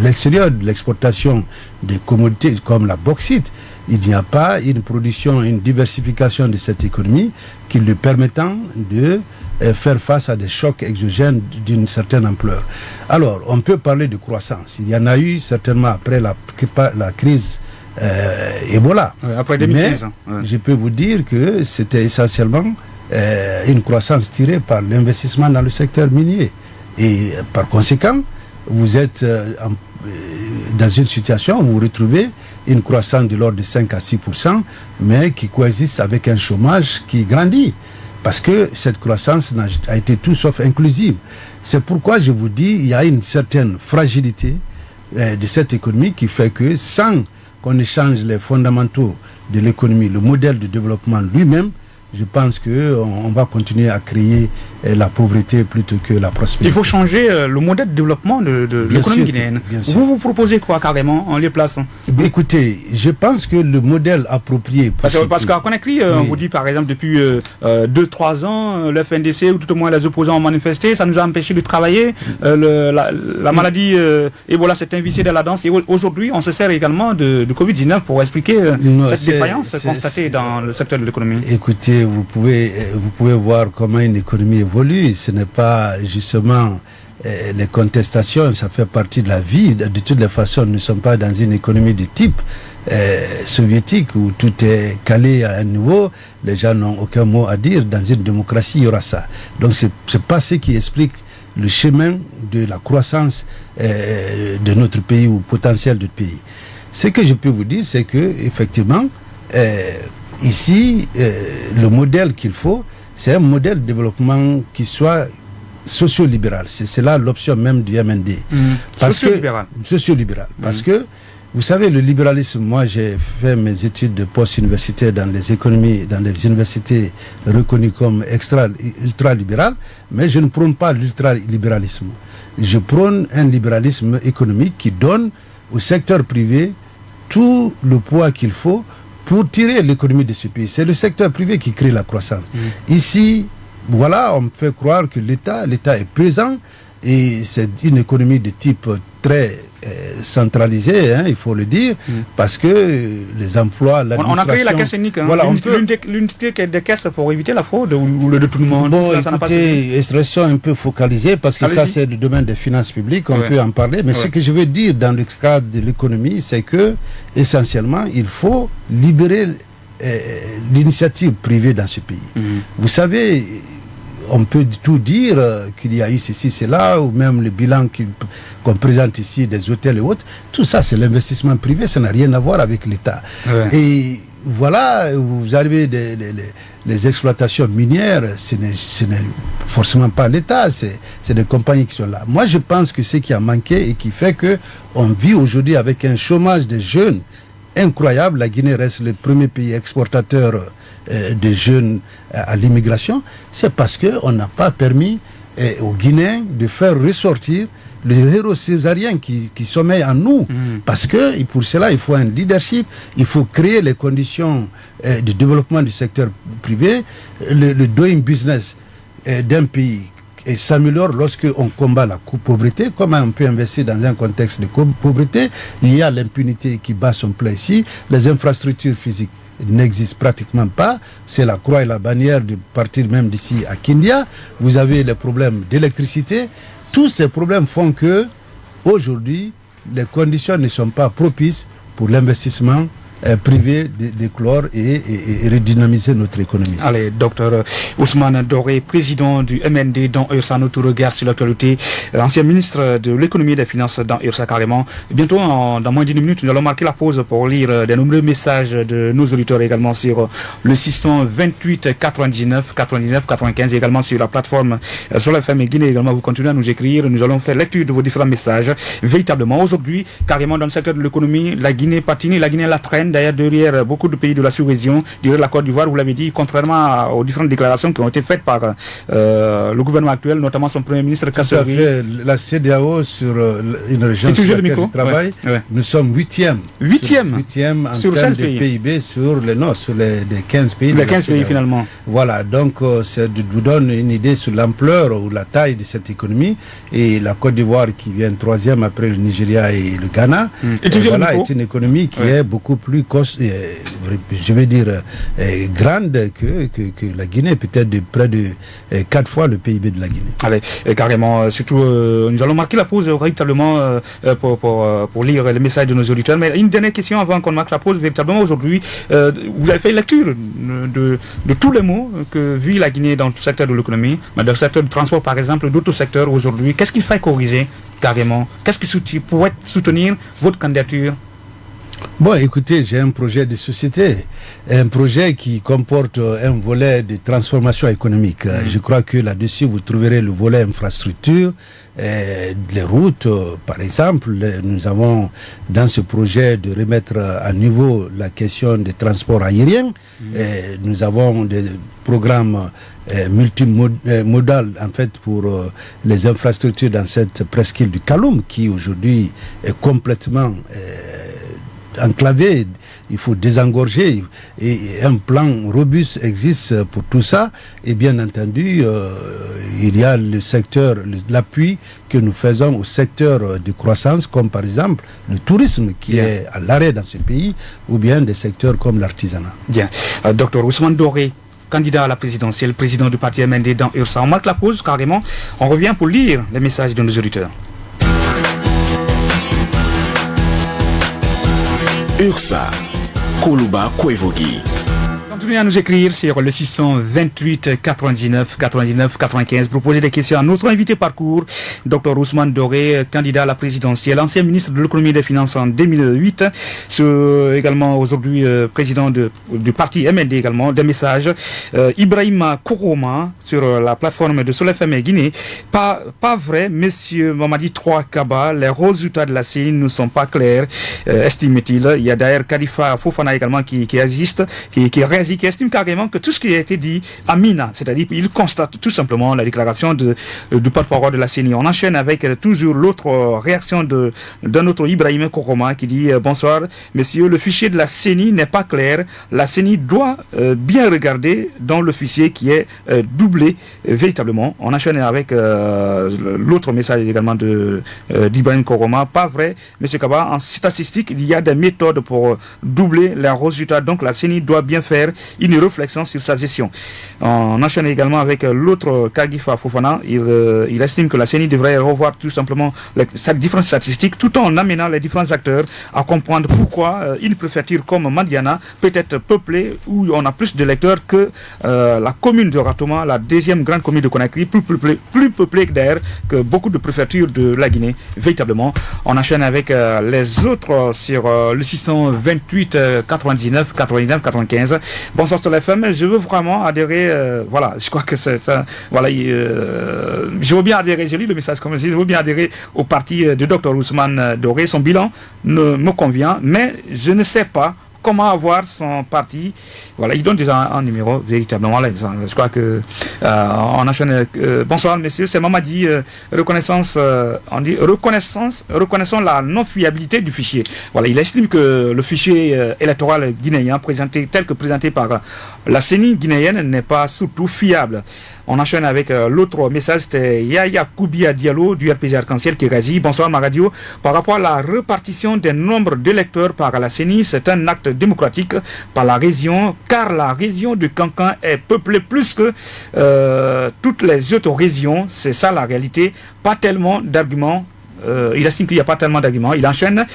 l'extérieur, de l'exportation des commodités comme la bauxite. Il n'y a pas une production, une diversification de cette économie qui lui permettant de faire face à des chocs exogènes d'une certaine ampleur. Alors, on peut parler de croissance. Il y en a eu certainement après la crise Ebola. Après 2015. Mais je peux vous dire que c'était essentiellement une croissance tirée par l'investissement dans le secteur minier. Et par conséquent, vous êtes dans une situation où vous retrouvez une croissance de l'ordre de 5 à 6%, mais qui coexiste avec un chômage qui grandit. Parce que cette croissance a été tout sauf inclusive. C'est pourquoi je vous dis, il y a une certaine fragilité de cette économie qui fait que sans qu'on échange les fondamentaux de l'économie, le modèle de développement lui-même, je pense qu'on va continuer à créer la pauvreté plutôt que la prospérité. Il faut changer le modèle de développement de l'économie guinéenne. Vous proposez quoi carrément en lieu place? Écoutez, je pense que le modèle approprié... Parce qu'à Conakry, on vous dit par exemple depuis 2-3 ans, le FNDC ou tout au moins les opposants ont manifesté, ça nous a empêché de travailler, la maladie Ebola s'est invitée dans la danse et aujourd'hui on se sert également de Covid-19 pour expliquer cette défaillance constatée dans le secteur de l'économie. Écoutez, vous pouvez voir comment une économie évolue. Ce n'est pas justement les contestations, ça fait partie de la vie. De toutes les façons, nous ne sommes pas dans une économie de type soviétique où tout est calé à un niveau, les gens n'ont aucun mot à dire. Dans une démocratie, il y aura ça. Donc c'est pas ce qui explique le chemin de la croissance de notre pays ou potentiel de notre pays. Ce que je peux vous dire, c'est que effectivement, ici, le modèle qu'il faut, c'est un modèle de développement qui soit socio-libéral. C'est là l'option même du MND. Socio-libéral. Socio-libéral. Parce que, vous savez, le libéralisme, moi j'ai fait mes études de post-universitaire dans les économies, dans les universités reconnues comme ultra-libérales, mais je ne prône pas l'ultra-libéralisme. Je prône un libéralisme économique qui donne au secteur privé tout le poids qu'il faut pour tirer l'économie de ce pays. C'est le secteur privé qui crée la croissance. Ici, voilà, on me fait croire que l'État est présent et c'est une économie de type très centralisée, hein, il faut le dire, parce que les emplois, l'administration... On a créé la caisse unique, hein, voilà, l'unité des caisses pour éviter la fraude ou le détournement. Bon, écoutez, restons un peu focalisés parce que ça c'est le domaine des finances publiques, on peut en parler, mais ce que je veux dire dans le cadre de l'économie, c'est que essentiellement, il faut libérer l'initiative privée dans ce pays. Vous savez, on peut tout dire qu'il y a eu ceci, cela, ou même le bilan qu'on présente ici des hôtels et autres. Tout ça, c'est l'investissement privé, ça n'a rien à voir avec l'État. Et voilà, vous arrivez les exploitations minières, ce n'est forcément pas l'État, c'est des compagnies qui sont là. Moi, je pense que ce qui a manqué et qui fait qu'on vit aujourd'hui avec un chômage des jeunes incroyable. La Guinée reste le premier pays exportateur de jeunes à l'immigration, c'est parce qu'on n'a pas permis aux Guinéens de faire ressortir le héros césarien qui sommeille en nous. Parce que pour cela, il faut un leadership, il faut créer les conditions de développement du secteur privé, le doing business d'un pays et s'améliore lorsqu'on combat la pauvreté. Comment on peut investir dans un contexte de pauvreté? Il y a l'impunité qui bat son plein ici, les infrastructures physiques n'existent pratiquement pas, c'est la croix et la bannière de partir même d'ici à Kindia. Vous avez les problèmes d'électricité. Tous ces problèmes font que aujourd'hui les conditions ne sont pas propices pour l'investissement privés d'éclore et redynamiser notre économie. Allez, docteur Ousmane Doré, président du MND dans URSA, notre regard sur l'actualité, ancien ministre de l'économie et des finances dans URSA carrément. Bientôt, dans moins d'une minute, nous allons marquer la pause pour lire des nombreux messages de nos auditeurs également sur le 628 99 99 95 et également sur la plateforme sur la FM Guinée également. Vous continuez à nous écrire. Nous allons faire lecture de vos différents messages. Véritablement, aujourd'hui, carrément dans le secteur de l'économie, la Guinée patine, la Guinée la traîne. D'ailleurs, derrière beaucoup de pays de la sous-région, derrière la Côte d'Ivoire, vous l'avez dit, contrairement aux différentes déclarations qui ont été faites par le gouvernement actuel, notamment son premier ministre Kassouri. La CEDEAO sur une région sur laquelle je travaille, nous sommes 8e. 8e en sur termes 16 de pays. PIB sur les 15 pays. Les 15 pays finalement. Voilà, donc ça vous donne une idée sur l'ampleur ou la taille de cette économie. Et la Côte d'Ivoire qui vient 3e après le Nigeria et le Ghana, est une économie qui est beaucoup plus grande que la Guinée, peut-être de près de 4 fois le PIB de la Guinée. Allez, carrément, surtout, nous allons marquer la pause véritablement pour lire les messages de nos auditeurs. Mais une dernière question avant qu'on marque la pause, véritablement aujourd'hui, vous avez fait lecture de tous les mots que vit la Guinée dans le secteur de l'économie, dans le secteur du transport par exemple, d'autres secteurs aujourd'hui. Qu'est-ce qu'il faut corriger carrément? Qu'est-ce qui pourrait soutenir votre candidature? Bon, écoutez, j'ai un projet de société, un projet qui comporte un volet de transformation économique. Je crois que là-dessus, vous trouverez le volet infrastructure, les routes, par exemple. Nous avons dans ce projet de remettre à niveau la question des transports aériens. Nous avons des programmes multimodal en fait pour les infrastructures dans cette presqu'île du Kaloum qui aujourd'hui est complètement enclavé. Il faut désengorger et un plan robuste existe pour tout ça. Et bien entendu, il y a le secteur, l'appui que nous faisons au secteur de croissance, comme par exemple le tourisme qui est à l'arrêt dans ce pays, ou bien des secteurs comme l'artisanat. Bien. Docteur Ousmane Doré, candidat à la présidentielle, président du parti MND dans URSA. On marque la pause carrément. On revient pour lire les messages de nos auditeurs. URSA, Koluba Kwevogi. Continuez à nous écrire sur le 628 99 99 95. Proposer des questions à notre invité parcours, Dr Ousmane Doré, candidat à la présidentielle, ancien ministre de l'économie et des finances en 2008, également aujourd'hui président du parti MND également. Des messages. Ibrahima Koroma sur la plateforme de Soleil FM Guinée. Pas vrai, monsieur Mamadi 3 Kaba, les résultats de la CENI ne sont pas clairs, estime-t-il. Il y a d'ailleurs Khalifa Fofana également qui existe, qui estime carrément que tout ce qui a été dit à Mina, c'est-à-dire qu'il constate tout simplement la déclaration du porte-parole de la CENI. On enchaîne avec toujours l'autre réaction d'un autre Ibrahim Koroma qui dit bonsoir messieurs, le fichier de la CENI n'est pas clair, la CENI doit bien regarder dans le fichier qui est doublé véritablement. On enchaîne avec l'autre message également d'Ibrahim Koroma. Pas vrai, monsieur Kaba, en statistique il y a des méthodes pour doubler les résultats, donc la CENI doit bien faire une réflexion sur sa gestion. On enchaîne également avec l'autre Khalifa Fofana. Il estime que la CENI devrait revoir tout simplement les différentes statistiques tout en amenant les différents acteurs à comprendre pourquoi une préfecture comme Madiana peut être peuplée où on a plus de lecteurs que la commune de Ratoma, la deuxième grande commune de Conakry, plus peuplée d'ailleurs que beaucoup de préfectures de la Guinée, véritablement. On enchaîne avec les autres sur le 628 99 99 95. Bonsoir sur la FM, je veux vraiment adhérer, voilà, je crois que c'est ça, voilà, je veux bien adhérer, je lis le message comme je veux bien adhérer au parti de Dr Ousmane Doré, son bilan me convient, mais je ne sais pas comment avoir son parti. Voilà, il donne déjà un numéro véritablement. Là, je crois que on enchaîne. Bonsoir messieurs, c'est Mamadi. Reconnaissance, on dit reconnaissons la non-fiabilité du fichier. Voilà, il estime que le fichier électoral guinéen tel que présenté par la CENI guinéenne n'est pas surtout fiable. On enchaîne avec l'autre message, c'était Yaya Koubia Diallo du RPG Arc-en-Ciel qui réagit. Bonsoir Magadio. Par rapport à la répartition des nombres d'électeurs par la CENI, c'est un acte démocratique par la région, car la région de Kankan est peuplée plus que toutes les autres régions. C'est ça la réalité. Pas tellement d'arguments il estime qu'il n'y a pas tellement d'arguments. Il enchaîne.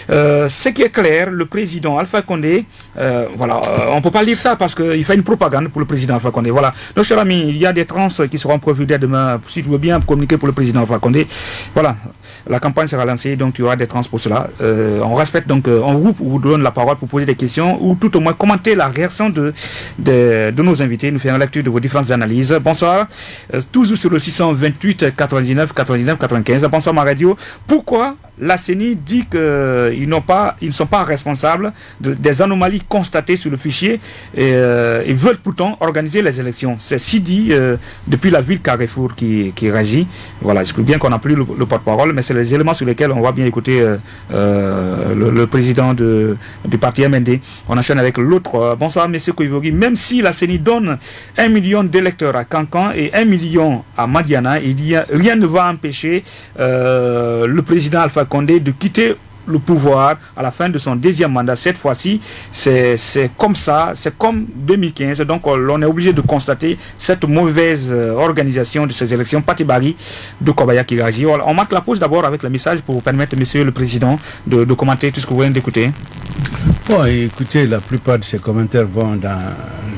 Ce qui est clair, le président Alpha Condé, on ne peut pas lire ça parce qu'il fait une propagande pour le président Alpha Condé. Voilà. Donc, cher ami, il y a des trans qui seront profilés demain. Si tu veux bien communiquer pour le président Alpha Condé, voilà, la campagne sera lancée, donc tu auras des trans pour cela. On respecte, donc on vous donne la parole pour poser des questions ou tout au moins commenter la réaction de nos invités, nous faire une lecture de vos différentes analyses. Bonsoir, toujours sur le 628 99 99 95. Bonsoir ma radio. Pourquoi la CENI dit qu'ils ne sont pas responsables des anomalies constatées sur le fichier et ils veulent pourtant organiser les élections? C'est si dit depuis la ville Carrefour qui réagit. Voilà, je crois bien qu'on n'a plus le porte-parole, mais c'est les éléments sur lesquels on va bien écouter le président du parti MND. On enchaîne avec l'autre. Bonsoir, monsieur Koivogui. Même si la CENI donne 1 million d'électeurs à Cancan et 1 million à Madiana, rien ne va empêcher le président Alpha Condé de quitter le pouvoir à la fin de son deuxième mandat. Cette fois-ci, c'est comme ça, c'est comme 2015. Donc, on est obligé de constater cette mauvaise organisation de ces élections. Patibari de Kobaya qui réagit. On marque la pause d'abord avec le message pour permettre, monsieur le président, de commenter tout ce que vous venez d'écouter. Bon, écoutez, la plupart de ces commentaires vont dans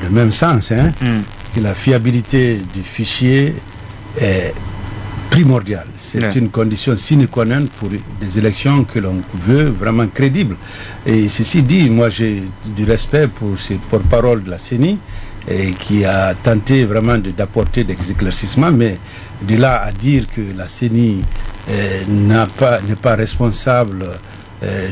le même sens. Que la fiabilité du fichier est primordial. C'est une condition sine qua non pour des élections que l'on veut vraiment crédibles. Et ceci dit, moi j'ai du respect pour ces porte-parole de la CENI qui a tenté vraiment d'apporter des éclaircissements, mais de là à dire que la CENI n'est pas responsable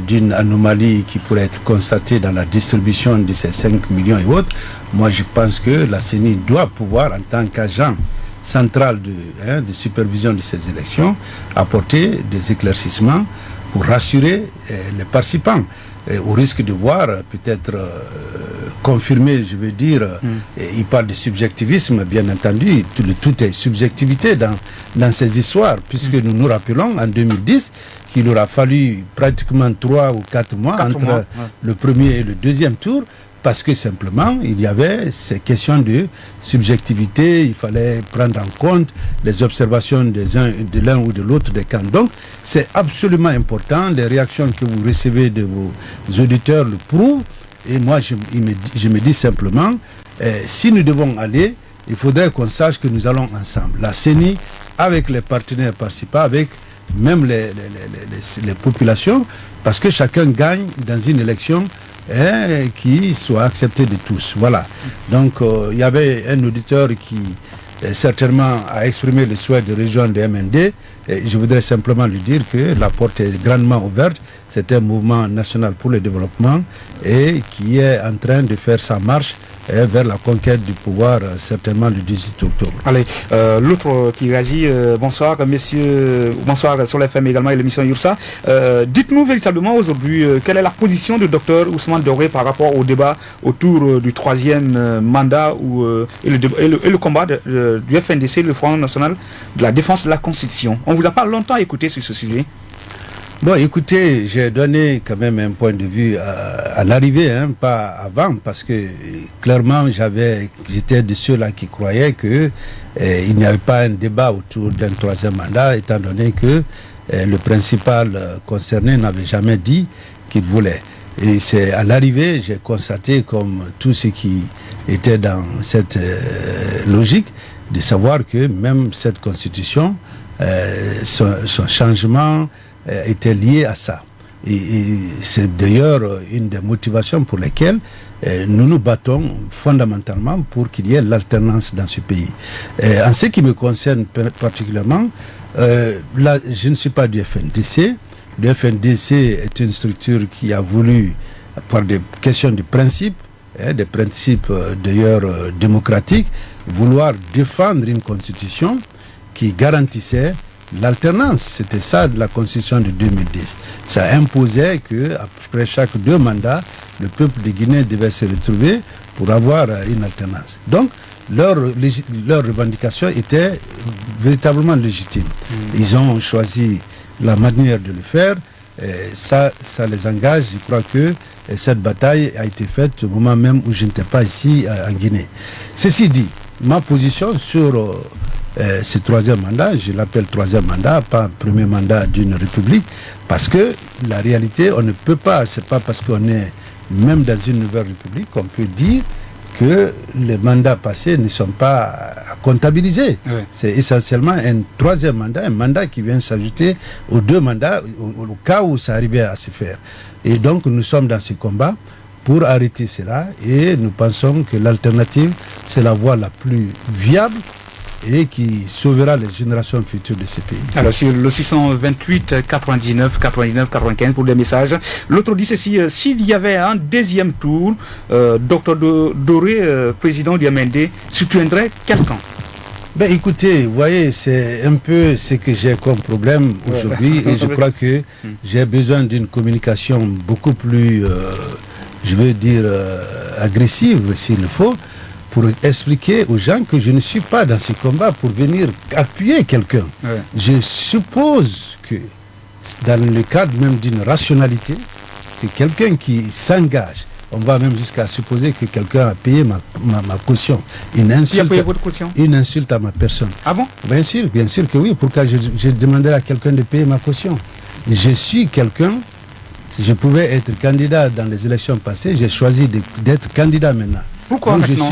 d'une anomalie qui pourrait être constatée dans la distribution de ces 5 millions et autres, moi je pense que la CENI doit pouvoir, en tant qu'agent central de supervision de ces élections, apporter des éclaircissements pour rassurer les participants, au risque de voir peut-être confirmer, je veux dire, il parle de subjectivisme, bien entendu, tout est subjectivité dans ces histoires, puisque nous nous rappelons en 2010 qu'il aura fallu pratiquement 3 ou 4 mois entre le premier et le deuxième tour, parce que simplement, il y avait ces questions de subjectivité, il fallait prendre en compte les observations de l'un ou de l'autre des camps. Donc, c'est absolument important, les réactions que vous recevez de vos auditeurs le prouvent, et moi, je me dis simplement, si nous devons aller, il faudrait qu'on sache que nous allons ensemble. La CENI, avec les partenaires participants, avec même les populations, parce que chacun gagne dans une élection qui soit accepté de tous. Voilà. Donc, il y avait un auditeur qui certainement a exprimé le souhait de rejoindre le MND. Et je voudrais simplement lui dire que la porte est grandement ouverte. C'est un mouvement national pour le développement et qui est en train de faire sa marche vers la conquête du pouvoir, certainement le 18 octobre. Allez, l'autre qui réagit, bonsoir messieurs, bonsoir sur l'FM également et l'émission Yursa. Dites-nous véritablement aujourd'hui quelle est la position du docteur Ousmane Doré par rapport au débat autour du troisième mandat et le combat du FNDC, le Front National de la Défense de la Constitution. On ne vous a pas longtemps écouté sur ce sujet. Bon, écoutez, j'ai donné quand même un point de vue à l'arrivée, pas avant, parce que clairement, j'étais de ceux-là qui croyaient que il n'y avait pas un débat autour d'un troisième mandat, étant donné que le principal concerné n'avait jamais dit qu'il voulait. Et c'est à l'arrivée, j'ai constaté, comme tout ce qui était dans cette logique, de savoir que même cette constitution, son changement était lié à ça. Et c'est d'ailleurs une des motivations pour lesquelles nous nous battons fondamentalement pour qu'il y ait l'alternance dans ce pays. En ce qui me concerne particulièrement, là, je ne suis pas du FNDC. Le FNDC est une structure qui a voulu, par des questions de principe, des principes d'ailleurs démocratiques, vouloir défendre une constitution qui garantissait l'alternance. C'était ça la constitution de 2010. Ça imposait qu'après chaque 2 mandats, le peuple de Guinée devait se retrouver pour avoir une alternance. Donc, leur revendication était véritablement légitime. Ils ont choisi la manière de le faire. Ça les engage. Je crois que cette bataille a été faite au moment même où je n'étais pas ici en Guinée. Ceci dit, ma position sur ce troisième mandat. Je l'appelle troisième mandat, pas premier mandat d'une république, parce que la réalité, on ne peut pas, c'est pas parce qu'on est même dans une nouvelle république qu'on peut dire que les mandats passés ne sont pas à comptabiliser. Oui. C'est essentiellement un troisième mandat, un mandat qui vient s'ajouter aux deux mandats au cas où ça arrivait à se faire. Et donc nous sommes dans ce combat pour arrêter cela et nous pensons que l'alternative, c'est la voie la plus viable et qui sauvera les générations futures de ce pays. Alors sur le 628 99 99 95 pour des messages, l'autre dit ceci, s'il y avait un deuxième tour, Dr Doré, président du MND, soutiendrait quelqu'un? Ben écoutez, vous voyez, c'est un peu ce que j'ai comme problème aujourd'hui et je crois que j'ai besoin d'une communication beaucoup plus, je veux dire, agressive s'il le faut, pour expliquer aux gens que je ne suis pas dans ce combat pour venir appuyer quelqu'un. Ouais. Je suppose que dans le cadre même d'une rationalité, que quelqu'un qui s'engage, on va même jusqu'à supposer que quelqu'un a payé ma caution. Une insulte, qui a payé votre caution? Une insulte à ma personne. Ah bon? Bien sûr que oui. Pourquoi je demanderais à quelqu'un de payer ma caution? Je suis quelqu'un, je pouvais être candidat dans les élections passées, j'ai choisi d'être candidat maintenant. Pourquoi maintenant?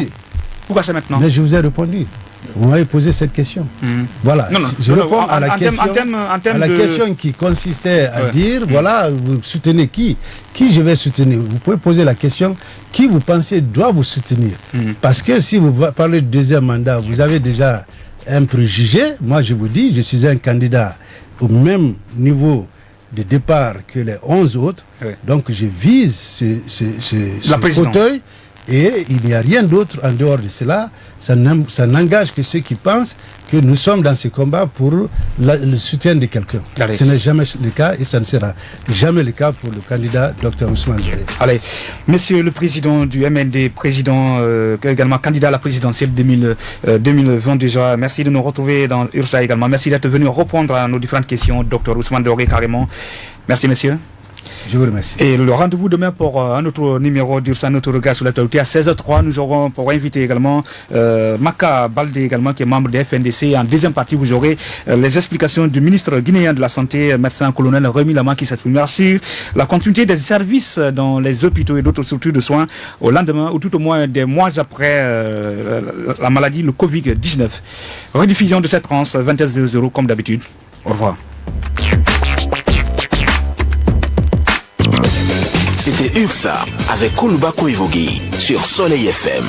Pourquoi c'est maintenant? Mais je vous ai répondu. Vous m'avez posé cette question. Voilà. Je réponds à la question qui consistait à dire, voilà, vous soutenez qui? Qui je vais soutenir? Vous pouvez poser la question, qui vous pensez doit vous soutenir? Parce que si vous parlez de deuxième mandat, vous avez déjà un préjugé. Moi, je vous dis, je suis un candidat au même niveau de départ que les 11 autres. Oui. Donc, je vise ce fauteuil. Et il n'y a rien d'autre en dehors de cela. Ça n'engage que ceux qui pensent que nous sommes dans ce combat pour le soutien de quelqu'un. Ce n'est jamais le cas et ça ne sera jamais le cas pour le candidat Dr Ousmane Doré. Allez, monsieur le président du MND, président également candidat à la présidentielle 2020 déjà, merci de nous retrouver dans URSA également. Merci d'être venu répondre à nos différentes questions, Dr Ousmane Doré carrément. Merci monsieur. Je vous remercie. Et le rendez-vous demain pour un autre numéro d'Ursa, notre regard sur l'actualité à 16h03. Nous aurons pour inviter également Maka Baldé également qui est membre de FNDC. En deuxième partie, vous aurez les explications du ministre guinéen de la Santé, médecin colonel Rémi Lama qui s'exprimera sur la continuité des services dans les hôpitaux et d'autres structures de soins au lendemain ou tout au moins des mois après la maladie, le Covid-19. Rediffusion de cette tranche 21h00 comme d'habitude. Au revoir. C'était URSA avec Koulouba Koivogi sur Soleil FM.